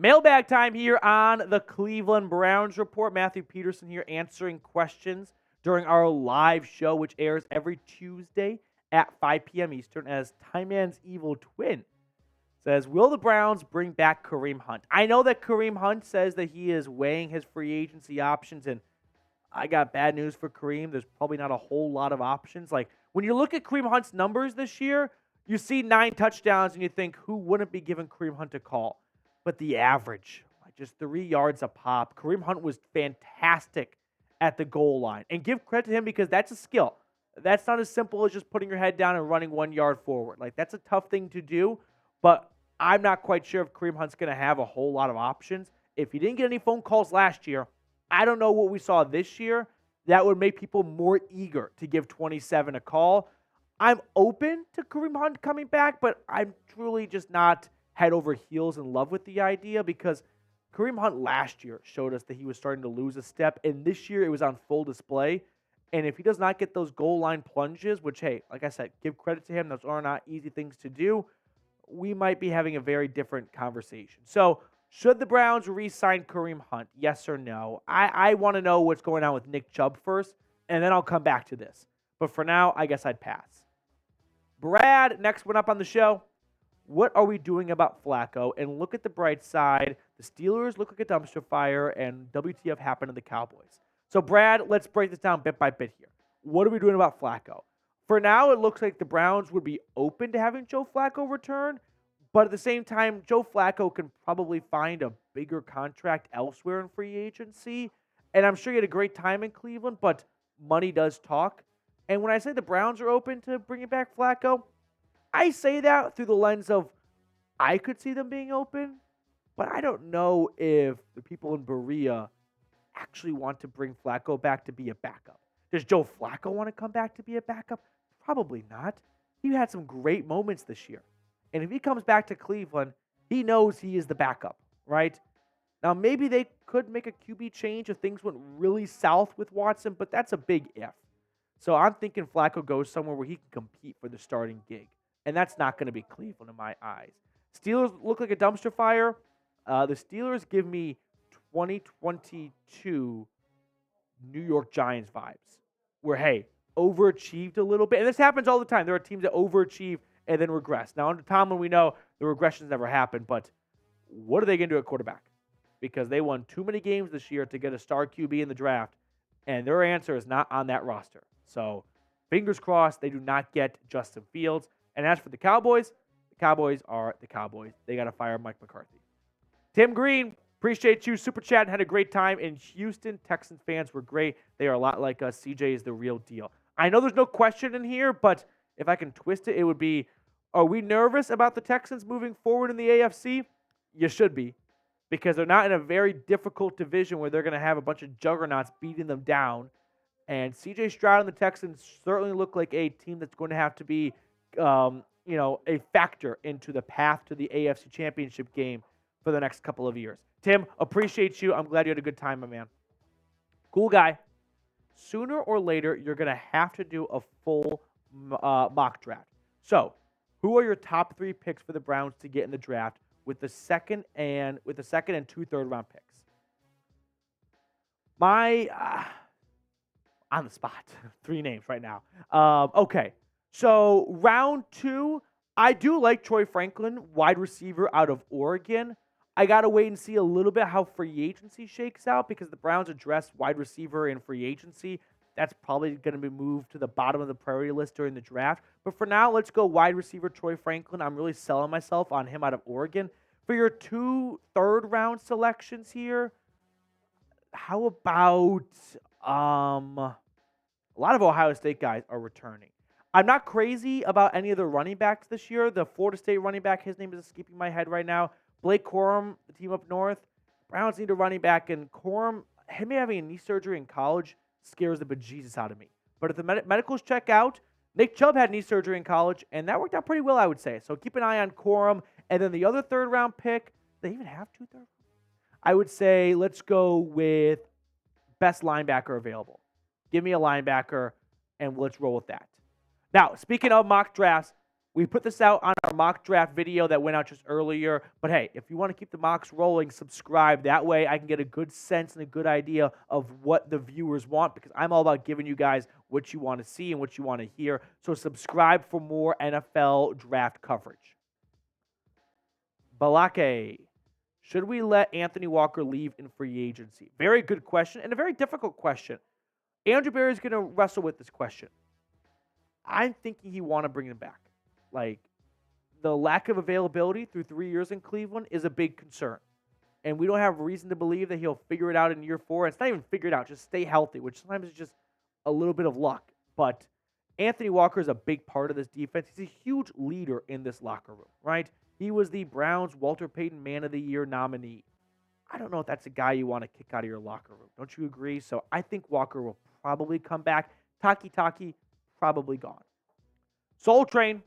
Mailbag time here on the Cleveland Browns Report. Matthew Peterson here answering questions during our live show, which airs every Tuesday at 5 p.m. Eastern, as Time Man's evil twin says, will the Browns bring back Kareem Hunt? I know that Kareem Hunt says that he is weighing his free agency options, and I got bad news for Kareem. There's probably not a whole lot of options. Like, when you look at Kareem Hunt's numbers this year, you see 9 touchdowns, and you think, who wouldn't be giving Kareem Hunt a call? But the average, just 3 yards a pop. Kareem Hunt was fantastic at the goal line. And give credit to him because that's a skill. That's not as simple as just putting your head down and running 1 yard forward. Like, that's a tough thing to do. But I'm not quite sure if Kareem Hunt's going to have a whole lot of options. If he didn't get any phone calls last year, I don't know what we saw this year that would make people more eager to give 27 a call. I'm open to Kareem Hunt coming back, but I'm truly just not head over heels in love with the idea because Kareem Hunt last year showed us that he was starting to lose a step, and this year it was on full display. And if he does not get those goal line plunges, which, hey, like I said, give credit to him, those are not easy things to do, we might be having a very different conversation. So, should the Browns re-sign Kareem Hunt? Yes or no? I want to know what's going on with Nick Chubb first, and then I'll come back to this. But for now, I guess I'd pass. Brad, next one up on the show. What are we doing about Flacco? And look at the bright side. The Steelers look like a dumpster fire, and WTF happened to the Cowboys. So, Brad, let's break this down bit by bit here. What are we doing about Flacco? For now, it looks like the Browns would be open to having Joe Flacco return, but at the same time, Joe Flacco can probably find a bigger contract elsewhere in free agency. And I'm sure he had a great time in Cleveland, but money does talk. And when I say the Browns are open to bringing back Flacco, I say that through the lens of I could see them being open, but I don't know if the people in Berea actually want to bring Flacco back to be a backup. Does Joe Flacco want to come back to be a backup? Probably not. He had some great moments this year. And if he comes back to Cleveland, he knows he is the backup, right? Now, maybe they could make a QB change if things went really south with Watson, but that's a big if. So I'm thinking Flacco goes somewhere where he can compete for the starting gig. And that's not going to be Cleveland in my eyes. Steelers look like a dumpster fire. The Steelers give me 2022 New York Giants vibes. Where, hey, overachieved a little bit. And this happens all the time. There are teams that overachieve and then regress. Now, under Tomlin, we know the regressions never happen. But what are they going to do at quarterback? Because they won too many games this year to get a star QB in the draft. And their answer is not on that roster. So, fingers crossed they do not get Justin Fields. And as for the Cowboys are the Cowboys. They got to fire Mike McCarthy. Tim Green, appreciate you. Super chat and had a great time in Houston. Texans fans were great. They are a lot like us. CJ is the real deal. I know there's no question in here, but if I can twist it, it would be, are we nervous about the Texans moving forward in the AFC? You should be, because they're not in a very difficult division where they're going to have a bunch of juggernauts beating them down. And CJ Stroud and the Texans certainly look like a team that's going to have to be a factor into the path to the AFC Championship game for the next couple of years. Tim, appreciate you. I'm glad you had a good time, my man. Cool guy. Sooner or later, you're going to have to do a full mock draft. So, who are your top 3 picks for the Browns to get in the draft with the second and 2 third-round picks? My on the spot, 3 names right now. Okay. So, round 2, I do like Troy Franklin, wide receiver out of Oregon. I got to wait and see a little bit how free agency shakes out because the Browns address wide receiver in free agency. That's probably going to be moved to the bottom of the priority list during the draft. But for now, let's go wide receiver Troy Franklin. I'm really selling myself on him out of Oregon. For your 2 third-round selections here, how about a lot of Ohio State guys are returning. I'm not crazy about any of the running backs this year. The Florida State running back, his name is escaping my head right now. Blake Corum, the team up north. Browns need a running back, and Corum, him having a knee surgery in college scares the bejesus out of me. But if the medicals check out, Nick Chubb had knee surgery in college, and that worked out pretty well, I would say. So keep an eye on Corum. And then the other third-round pick, they even have 2 third? I would say let's go with best linebacker available. Give me a linebacker, and let's roll with that. Now, speaking of mock drafts, We put this out on our mock draft video that went out just earlier. But hey, if you want to keep the mocks rolling, subscribe. That way I can get a good sense and a good idea of what the viewers want, because I'm all about giving you guys what you want to see and what you want to hear. So subscribe for more NFL draft coverage. Balake, should we let Anthony Walker leave in free agency? Very good question and a very difficult question. Andrew Berry is going to wrestle with this question. I'm thinking he want to bring him back. Like, the lack of availability through 3 years in Cleveland is a big concern. And we don't have reason to believe that he'll figure it out in year 4. It's not even figure it out, just stay healthy, which sometimes is just a little bit of luck. But Anthony Walker is a big part of this defense. He's a huge leader in this locker room, right? He was the Browns' Walter Payton Man of the Year nominee. I don't know if that's a guy you want to kick out of your locker room. Don't you agree? So I think Walker will probably come back. Taki, probably gone. Soul Train.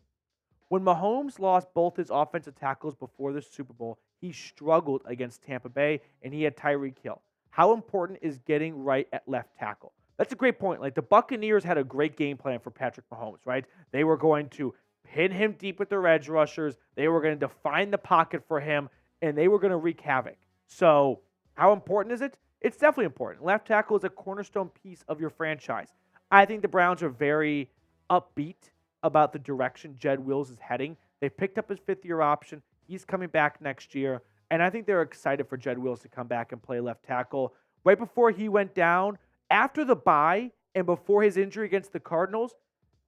When Mahomes lost both his offensive tackles before the Super Bowl, he struggled against Tampa Bay, and he had Tyreek Hill. How important is getting right at left tackle? That's a great point. Like, the Buccaneers had a great game plan for Patrick Mahomes, right? They were going to pin him deep with their edge rushers. They were going to define the pocket for him, and they were going to wreak havoc. So how important is it? It's definitely important. Left tackle is a cornerstone piece of your franchise. I think the Browns are very upbeat about the direction Jed Wills is heading. They picked up his 5th-year option. He's coming back next year. And I think they're excited for Jed Wills to come back and play left tackle. Right before he went down, after the bye and before his injury against the Cardinals,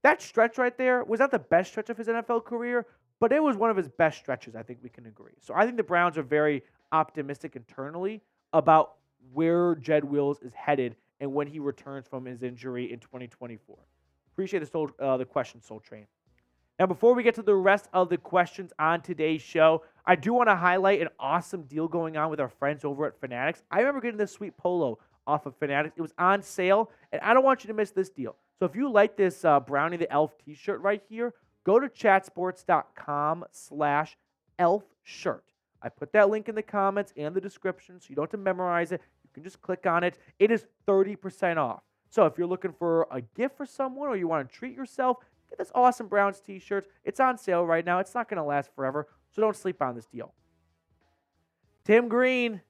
that stretch right there was not the best stretch of his NFL career, but it was one of his best stretches, I think we can agree. So I think the Browns are very optimistic internally about where Jed Wills is headed and when he returns from his injury in 2024. Appreciate the question, Soul Train. Now, before we get to the rest of the questions on today's show, I do want to highlight an awesome deal going on with our friends over at Fanatics. I remember getting this sweet polo off of Fanatics. It was on sale, and I don't want you to miss this deal. So if you like this Brownie the Elf t-shirt right here, go to chatsports.com/elfshirt. I put that link in the comments and the description, so you don't have to memorize it. You can just click on it. It is 30% off. So if you're looking for a gift for someone or you want to treat yourself, get this awesome Browns t-shirt. It's on sale right now. It's not going to last forever, so don't sleep on this deal. Tim Green,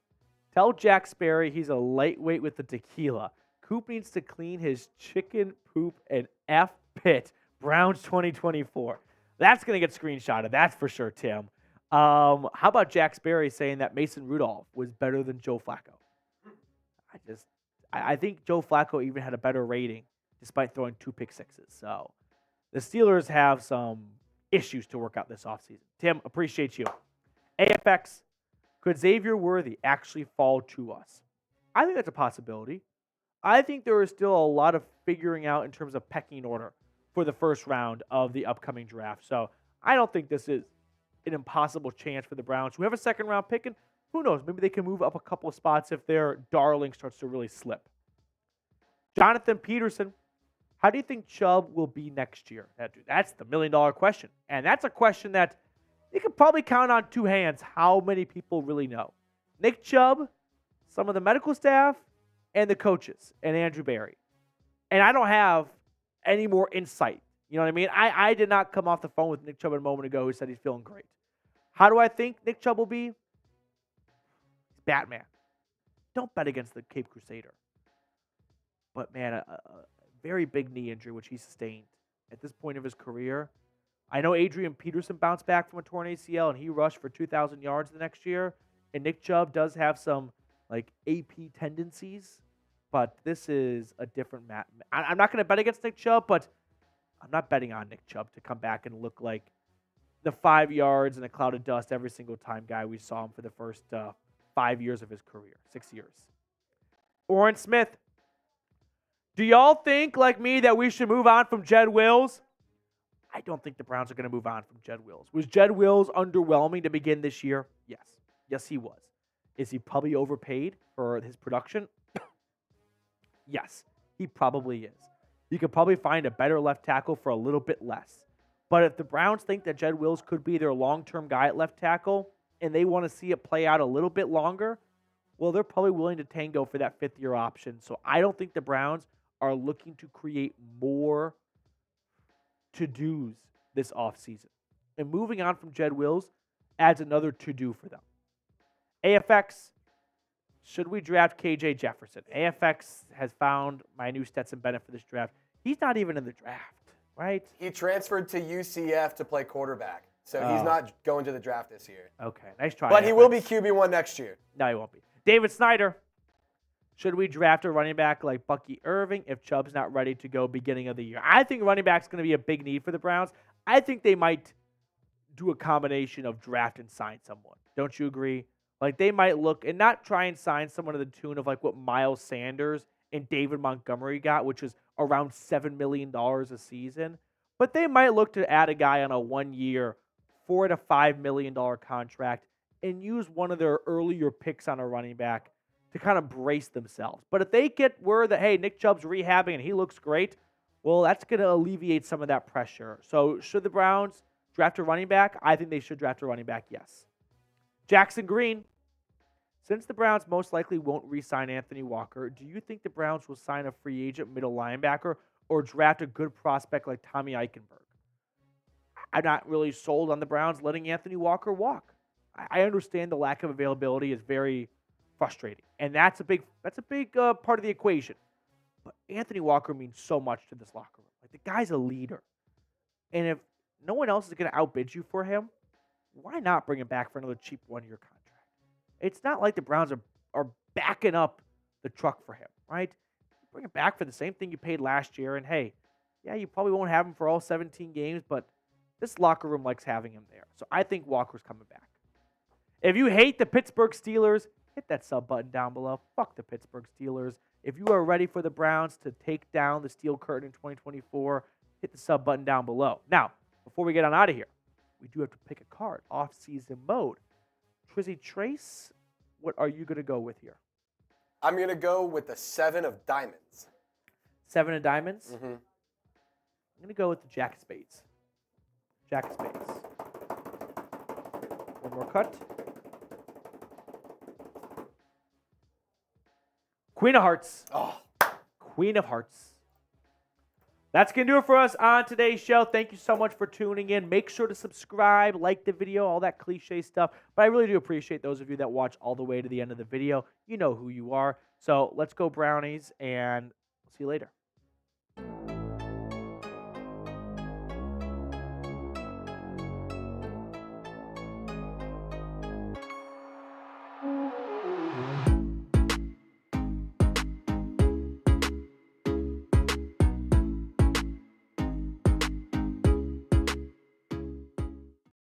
tell Jack Sperry he's a lightweight with the tequila. Coop needs to clean his chicken poop and F pit. Browns 2024. That's going to get screenshotted. That's for sure, Tim. How about Jack Sperry saying that Mason Rudolph was better than Joe Flacco? I think Joe Flacco even had a better rating despite throwing 2 pick sixes. So the Steelers have some issues to work out this offseason. Tim, appreciate you. AFX, could Xavier Worthy actually fall to us? I think that's a possibility. I think there is still a lot of figuring out in terms of pecking order for the first round of the upcoming draft. So I don't think this is an impossible chance for the Browns, who have a second-round pick, and who knows, maybe they can move up a couple of spots if their darling starts to really slip. Jonathan Peterson, how do you think Chubb will be next year? That's the million-dollar question. And that's a question that you can probably count on 2 hands how many people really know. Nick Chubb, some of the medical staff, and the coaches, and Andrew Berry. And I don't have any more insight. You know what I mean? I did not come off the phone with Nick Chubb a moment ago who said he's feeling great. How do I think Nick Chubb will be? Batman. Don't bet against the Cape Crusader. But, man, a very big knee injury, which he sustained at this point of his career. I know Adrian Peterson bounced back from a torn ACL, and he rushed for 2,000 yards the next year. And Nick Chubb does have some, AP tendencies. But this is a different match. I'm not going to bet against Nick Chubb, but I'm not betting on Nick Chubb to come back and look like the 5 yards and a cloud of dust every single time guy we saw him for the first 5 years of his career, 6 years. Orrin Smith, do y'all think, like me, that we should move on from Jed Wills? I don't think the Browns are going to move on from Jed Wills. Was Jed Wills underwhelming to begin this year? Yes. Yes, he was. Is he probably overpaid for his production? Yes, he probably is. You could probably find a better left tackle for a little bit less. But if the Browns think that Jed Wills could be their long-term guy at left tackle and they want to see it play out a little bit longer, well, they're probably willing to tango for that 5th-year option. So I don't think the Browns are looking to create more to-dos this offseason. And moving on from Jedrick Wills adds another to-do for them. AFX, should we draft KJ Jefferson? AFX has found my new Stetson Bennett for this draft. He's not even in the draft, right? He transferred to UCF to play quarterback. So he's not going to the draft this year. Okay, nice try. But he will be QB1 next year. No, he won't be. David Snyder, should we draft a running back like Bucky Irving if Chubb's not ready to go beginning of the year? I think running back's going to be a big need for the Browns. I think they might do a combination of draft and sign someone. Don't you agree? Like, they might look and not try and sign someone to the tune of like what Miles Sanders and David Montgomery got, which is around $7 million a season. But they might look to add a guy on a 1-year, $4 to $5 million contract and use one of their earlier picks on a running back to kind of brace themselves. But if they get word that, hey, Nick Chubb's rehabbing and he looks great, well, that's going to alleviate some of that pressure. So should the Browns draft a running back? I think they should draft a running back, yes. Jackson Green, since the Browns most likely won't re-sign Anthony Walker, do you think the Browns will sign a free agent middle linebacker or draft a good prospect like Tommy Eichenberg? I'm not really sold on the Browns letting Anthony Walker walk. I understand the lack of availability is very frustrating, and that's a big part of the equation. But Anthony Walker means so much to this locker room. Like, the guy's a leader, and if no one else is going to outbid you for him, why not bring him back for another cheap 1-year contract? It's not like the Browns are backing up the truck for him, right? Bring him back for the same thing you paid last year, and hey, yeah, you probably won't have him for all 17 games, but this locker room likes having him there. So I think Walker's coming back. If you hate the Pittsburgh Steelers, hit that sub button down below. Fuck the Pittsburgh Steelers. If you are ready for the Browns to take down the steel curtain in 2024, hit the sub button down below. Now, before we get on out of here, we do have to pick a card, off-season mode. Trizzy Trace, what are you going to go with here? I'm going to go with the 7 of diamonds. 7 of diamonds? Mm-hmm. I'm going to go with the Jack of spades. Jack of spades. One more cut. Queen of hearts. Oh. Queen of hearts. That's going to do it for us on today's show. Thank you so much for tuning in. Make sure to subscribe, like the video, all that cliche stuff. But I really do appreciate those of you that watch all the way to the end of the video. You know who you are. So let's go Brownies, and see you later.